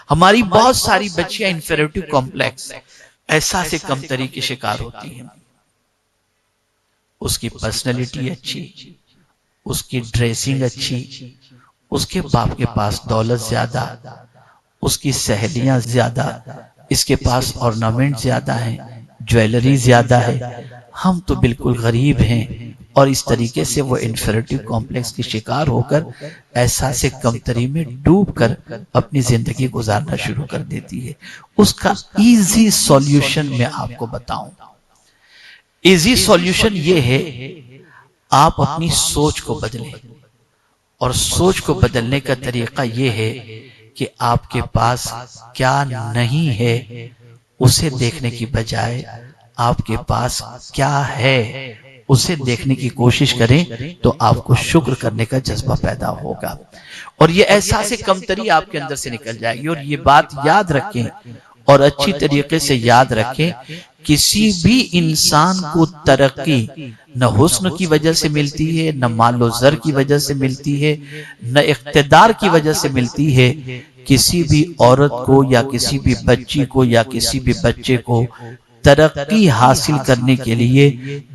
ہماری بہت ساری بچیاں انفیریٹی کمپلیکس، احساس کمتری کے شکار ہوتی ہیں۔ اس کی پرسنالٹی اچھی، اس کی ڈریسنگ اچھی، اس کے باپ کے پاس دولت زیادہ، اس کی سہیلیاں زیادہ، اس کے پاس ornament زیادہ ہیں، جویلری زیادہ ہے، ہم تو بالکل غریب ہیں، اور اس طریقے سے وہ انفیریٹی کمپلیکس کی شکار ہو کر احساس کمتری میں ڈوب کر اپنی زندگی گزارنا شروع کر دیتی ہے۔ اس کا ایزی سولیوشن میں آپ کو بتاؤں، ایزی سولیوشن یہ ہے، آپ اپنی سوچ کو بدلیں، اور سوچ کو بدلنے کا طریقہ یہ ہے کہ آپ کے پاس کیا نہیں ہے اسے دیکھنے کی بجائے آپ کے پاس کیا ہے اسے دیکھنے کی کوشش کریں، تو آپ کو شکر کرنے کا جذبہ پیدا ہوگا، اور یہ احساس کمتری آپ کے اندر سے نکل جائے گی۔ اور یہ بات یاد رکھیں اور اچھی طریقے سے یاد رکھیں، کسی بھی انسان کو ترقی نہ حسن کی وجہ سے ملتی ہے، نہ مال و زر کی وجہ سے ملتی ہے، نہ اقتدار کی وجہ سے ملتی ہے۔ کسی بھی عورت کو یا کسی بھی بچی کو یا کسی بھی بچے کو ترقی حاصل کرنے کے لیے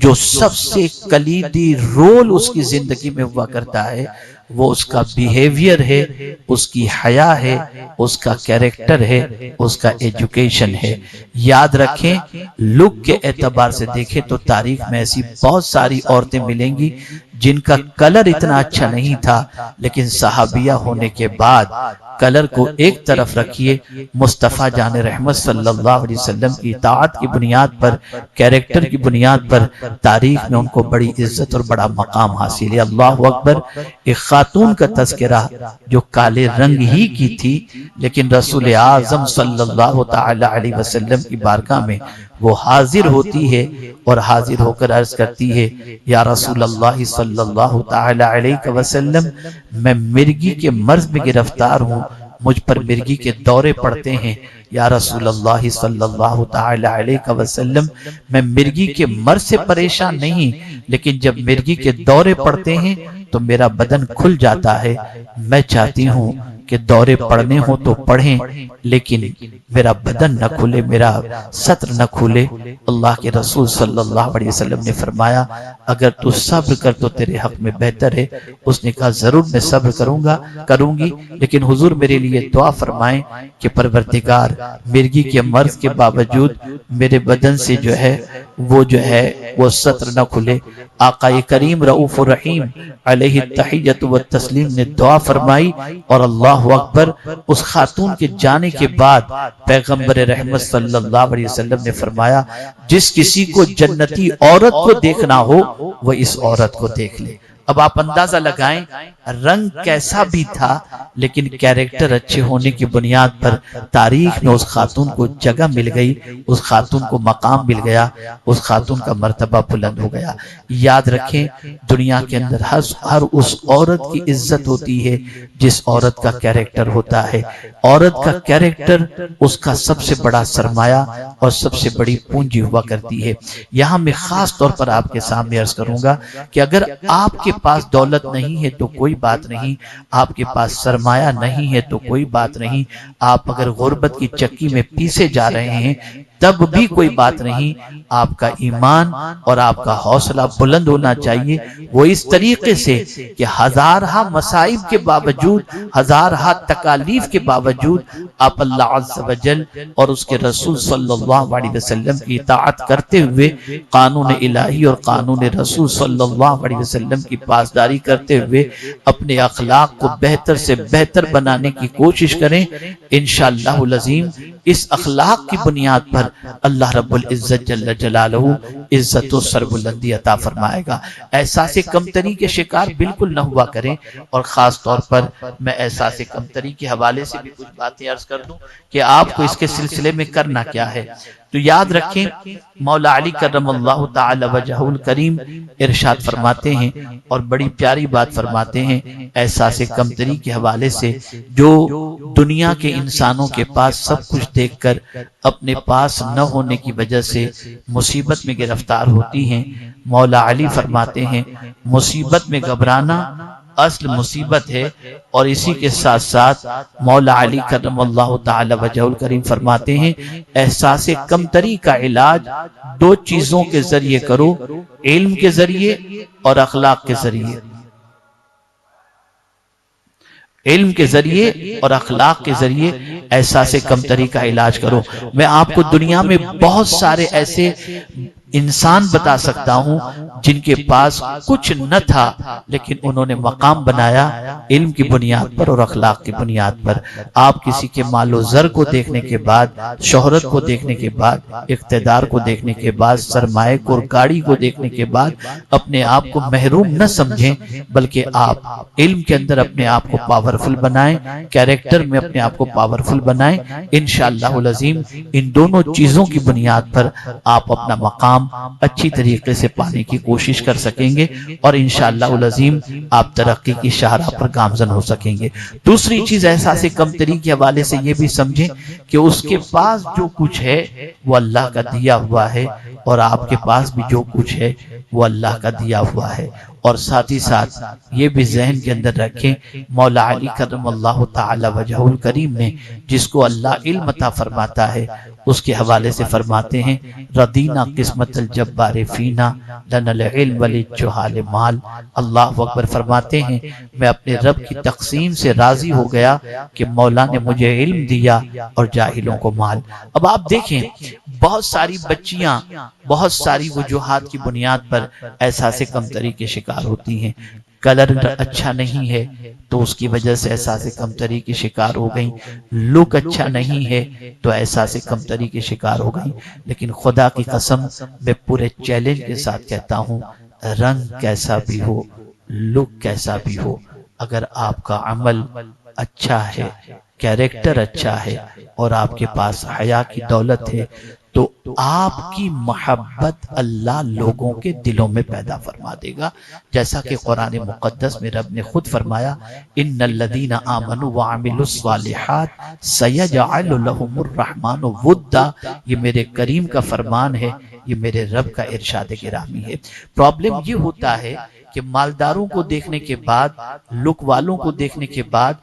جو سب سے کلیدی رول اس کی زندگی میں ہوا کرتا ہے، وہ اس کا بیہیویئر ہے، اس کی حیا ہے، اس کا کیریکٹر ہے، اس کا ایجوکیشن ہے۔ یاد رکھیں، لک کے اعتبار سے دیکھیں تو تاریخ میں ایسی بہت ساری عورتیں ملیں گی جن کا کلر اتنا اچھا نہیں تھا، لیکن صحابیہ ہونے کے بعد کلر کو ایک طرف رکھیے، مصطفیٰ جان رحمت صلی اللہ علیہ وسلم کی اطاعت کی بنیاد پر، کیریکٹر کی بنیاد پر تاریخ میں ان کو بڑی عزت اور بڑا مقام حاصل ہے۔ اللہ اکبر۔ ایک خاتون کا تذکرہ جو کالے رنگ ہی کی تھی، لیکن رسول اعظم صلی اللہ تعالی علیہ وسلم کی بارگاہ میں وہ حاضر ہوتی ہے اور حاضر ہو کر عرض کرتی ہے، یا رسول اللہ صلی اللہ تعالی علیہ وسلم، میں مرگی کے مرض میں گرفتار ہوں، مجھ پر مرگی کے دورے پڑتے ہیں۔ یا رسول اللہ صلی اللہ تعالی علیہ وسلم، میں مرگی کے مرض سے پریشان نہیں، لیکن جب مرگی کے دورے پڑتے ہیں تو میرا بدن کھل جاتا ہے۔ میں چاہتی ہوں کہ دورے پڑھنے ہوں تو پڑھیں، لیکن میرا بدن نہ کھلے، میرا سطر نہ کھلے۔ اللہ کے رسول صلی اللہ علیہ وسلم نے فرمایا، اگر تو صبر کر تو تیرے حق میں بہتر ہے۔ اس نے کہا، ضرور میں صبر کروں گی، لیکن حضور میرے لیے دعا فرمائیں کہ پروردگار، مرگی کے مرض کے باوجود میرے بدن سے وہ سطر نہ کھلے۔ آقا کریم رؤوف الرحیم علیہ التحیۃ والتسلیم نے دعا فرمائی، اور اللہ اکبر، اس خاتون کے جانے کے بعد پیغمبر رحمت صلی اللہ علیہ وسلم نے فرمایا، جس کسی کو جنتی عورت کو دیکھنا ہو وہ اس عورت کو دیکھ لے۔ اب آپ اندازہ لگائیں، رنگ کیسا بھی تھا، لیکن کیریکٹر اچھے ہونے کی بنیاد پر تاریخ میں اس خاتون کو جگہ مل گئی، اس خاتون کو مقام مل گیا، اس خاتون کا مرتبہ بلند ہو گیا۔ یاد رکھیں، دنیا کے اندر ہر اس عورت کی عزت ہوتی ہے جس عورت کا کیریکٹر ہوتا ہے۔ عورت کا کیریکٹر اس کا سب سے بڑا سرمایہ اور سب سے بڑی پونجی ہوا کرتی ہے۔ یہاں میں خاص طور پر آپ کے سامنے عرض کروں گا کہ اگر آپ کے پاس دولت نہیں ہے تو کوئی بات نہیں، آپ کے پاس سرمایہ نہیں ہے تو کوئی بات نہیں، آپ اگر غربت کی چکی میں پیسے جا رہے ہیں تب بھی کوئی بات نہیں، آپ کا ایمان اور آپ کا حوصلہ بلند ہونا چاہیے، وہ اس طریقے سے کہ ہزارہا مصائب کے باوجود، ہزارہا تکالیف کے باوجود آپ اللہ عز و جل اور اس کے رسول صلی اللہ علیہ وسلم کی اطاعت کرتے ہوئے، قانون الہی اور قانون رسول صلی اللہ علیہ وسلم کی پاسداری کرتے ہوئے اپنے اخلاق کو بہتر سے بہتر بنانے کی کوشش کریں۔ انشاءاللہ العظیم اس اخلاق کی بنیاد پر اللہ رب العزت جل جلالہ عزت و سربلندی عطا فرمائے گا۔ احساس کمتری کے شکار بالکل نہ ہوا کریں، اور خاص طور پر میں احساس کمتری کے حوالے سے بھی کچھ باتیں عرض کر دوں کہ آپ کو اس کے سلسلے میں کرنا کیا ہے۔ تو یاد رکھیں، مولا علی کرم اللہ تعالی وجہہ الکریم ارشاد فرماتے ہیں اور بڑی پیاری بات فرماتے ہیں احساس کمتری کے حوالے سے، جو دنیا کے انسانوں کے پاس سب کچھ دیکھ کر اپنے پاس نہ ہونے کی وجہ سے مصیبت میں گرفتار ہوتی ہیں، مولا علی فرماتے ہیں، مصیبت میں گھبرانا اصل مصیبت ہے۔ اور اسی کے ساتھ ساتھ مولا علی کرم اللہ تعالی وجہ الکریم فرماتے ہیں احساس کمتری کا علاج دو چیزوں کے ذریعے کرو، علم کے ذریعے اور اخلاق کے ذریعے۔ علم کے ذریعے اور اخلاق کے ذریعے احساس کمتری کا علاج کرو۔ میں آپ کو دنیا میں بہت سارے ایسے انسان بتا سکتا ہوں جن کے پاس کچھ نہ تھا لیکن انہوں نے مقام بنایا علم کی بنیاد پر اور اخلاق کی بنیاد پر۔ آپ کسی کے مال و زر کو دیکھنے کے بعد، شہرت کو دیکھنے کے بعد، اقتدار کو دیکھنے کے بعد، سرمایہ کو اور گاڑی کو دیکھنے کے بعد اپنے آپ کو محروم نہ سمجھیں، بلکہ آپ علم کے اندر اپنے آپ کو پاورفل بنائیں، کیریکٹر میں اپنے آپ کو پاورفل بنائیں۔ انشاءاللہ العظیم ان دونوں چیزوں کی بنیاد پر آپ اپنا مقام اچھی طریقے سے پانے کی کوشش کر سکیں گے اور انشاءاللہ العظیم آپ ترقی کی شاہراہ پر گامزن ہو سکیں گے۔ دوسری چیز احساس کمتری کے حوالے سے یہ بھی سمجھیں کہ اس کے پاس جو کچھ ہے وہ اللہ کا دیا ہوا ہے اور آپ کے پاس بھی جو کچھ ہے وہ اللہ کا دیا ہوا ہے۔ اور ساتھ ہی ساتھ یہ بھی ذہن کے اندر رکھیں مولا علی کرم اللہ تعالی وجہ الکریم نے جس کو اللہ علم عطا فرماتا ہے اس کے حوالے سے فرماتے ہیں ردینا قسمت الجبار فینا لنا العلم وللجہال مال۔ اللہ اکبر فرماتے ہیں میں اپنے رب کی تقسیم سے راضی ہو گیا کہ مولا نے مجھے علم دیا اور جاہلوں کو مال۔ اب آپ دیکھیں بہت ساری بچیاں بہت ساری وجوہات کی بنیاد پر احساس کمتری کے شکار ہوتی ہیں۔ کلر اچھا نہیں ہے تو اس کی وجہ سے احساس کمتری کے شکار ہو گئیں، لک اچھا نہیں ہے تو احساس کمتری کے شکار ہو گئیں۔ لیکن خدا کی قسم میں پورے چیلنج کے ساتھ کہتا ہوں رنگ کیسا بھی ہو، لک کیسا بھی ہو، اگر آپ کا عمل اچھا ہے، کیریکٹر اچھا ہے اور آپ کے پاس حیا کی دولت ہے تو آپ کی محبت اللہ لوگوں کے دلوں میں پیدا فرما دے گا، جیسا کہ قرآن مقدس میں رب نے خود فرمایا ان الذین آمنوا وعملوا الصالحات سیجعل لهم الرحمن ودا۔ یہ میرے کریم کا فرمان ہے، یہ میرے رب کا ارشاد گرامی ہے۔ پرابلم یہ ہوتا ہے کہ مالداروں کو دیکھنے کے بعد، لک والوں کو دیکھنے کے بعد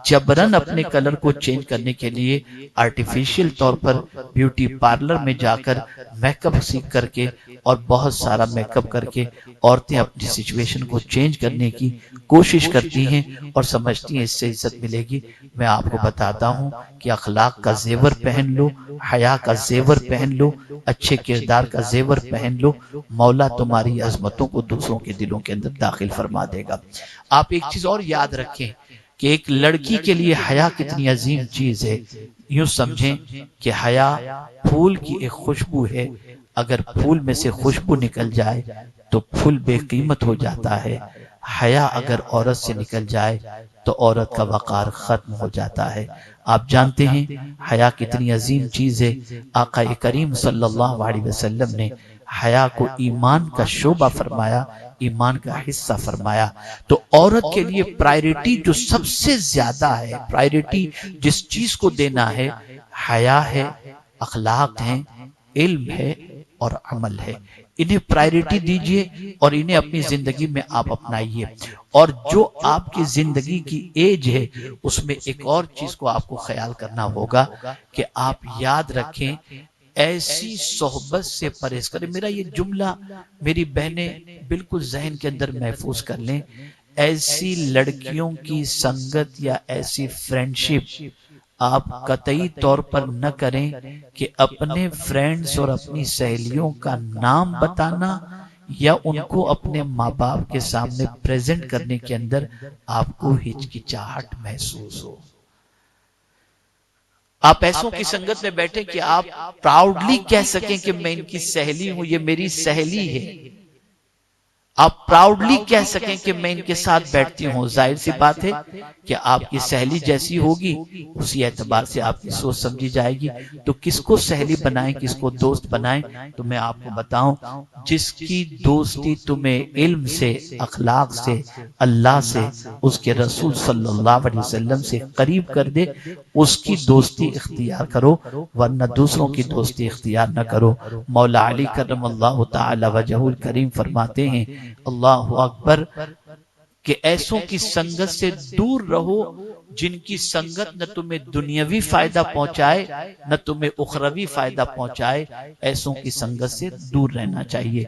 جبرن اپنے کلر کو چینج کرنے کے لیے آرٹیفیشل طور پر بیوٹی پارلر میں جا کر میک اپ سیکھ کر کے اور بہت سارا میک اپ کر کے عورتیں اپنی سچویشن کو چینج کرنے کی کوشش کرتی ہیں اور سمجھتی ہیں اس سے عزت ملے گی۔ میں آپ کو بتاتا ہوں کہ اخلاق کا زیور پہن لو، حیا کا زیور پہن لو، اچھے کردار کا زیور پہن لو، مولا تمہاری عظمتوں کو دوسروں کے دلوں کے اندر داخل فرما دے گا۔ آپ ایک چیز اور یاد رکھیں کہ ایک لڑکی کے لیے حیا کتنی عظیم چیز ہے۔ یوں سمجھیں کہ حیا پھول کی ایک خوشبو ہے، اگر پھول میں سے خوشبو نکل جائے تو پھول بے قیمت ہو جاتا ہے، حیا اگر عورت سے نکل جائے تو عورت کا وقار ختم ہو جاتا ہے۔ آپ جانتے ہیں حیا کتنی عظیم چیز ہے۔ آقا کریم صلی اللہ علیہ وسلم نے حیا کو ایمان کا شعبہ فرمایا، ایمان کا حصہ فرمایا۔ تو عورت کے لیے پرائرٹی جو سب سے زیادہ ہے، پرائرٹی جس چیز کو دینا ہے، حیا ہے، اخلاق ہیں، علم ہے اور عمل ہے۔ انہیں پرائرٹی دیجئے اور انہیں اپنی زندگی میں آپ اپنائیے۔ اور جو آپ کی زندگی کی ایج ہے اس میں ایک اور چیز کو آپ کو خیال کرنا ہوگا کہ آپ یاد رکھیں ایسی صحبت سے پرہیز کریں۔ میرا یہ جملہ میری بہنیں بالکل ذہن کے اندر محفوظ کر لیں، ایسی لڑکیوں کی سنگت یا ایسی فرینڈشپ آپ قطعی طور پر نہ کریں کہ اپنے فرینڈز اور اپنی سہیلیوں کا نام بتانا یا ان کو اپنے ماں باپ کے سامنے پریزنٹ کرنے کے اندر آپ کو ہچکچاہٹ محسوس ہو۔ آپ ایسوں کی سنگت میں بیٹھیں کہ آپ پراؤڈلی کہہ سکیں کہ میں ان کی سہیلی ہوں، یہ میری سہیلی ہے۔ آپ پراؤڈلی کہہ سکیں کہ میں ان کے ساتھ بیٹھتی ہوں۔ ظاہر سی بات ہے کہ آپ کی سہیلی جیسی ہوگی اسی اعتبار سے آپ کی سوچ سمجھی جائے گی۔ تو کس کو سہیلی بنائیں، کس کو دوست بنائیں؟ تو میں آپ کو بتاؤں جس کی دوستی تمہیں علم سے، اخلاق سے، اللہ سے، اس کے رسول صلی اللہ علیہ وسلم سے قریب کر دے اس کی دوستی اختیار کرو، ورنہ دوسروں کی دوستی اختیار نہ کرو۔ مولا علی کرم اللہ تعالی وجہ الکریم فرماتے ہیں اللہ اکبر، کہ ایسوں کی سنگت سے دور رہو جن کی سنگت نہ تمہیں دنیاوی فائدہ پہنچائے نہ تمہیں اخروی فائدہ پہنچائے. ایسوں کی سنگت سے دور رہنا چاہیے.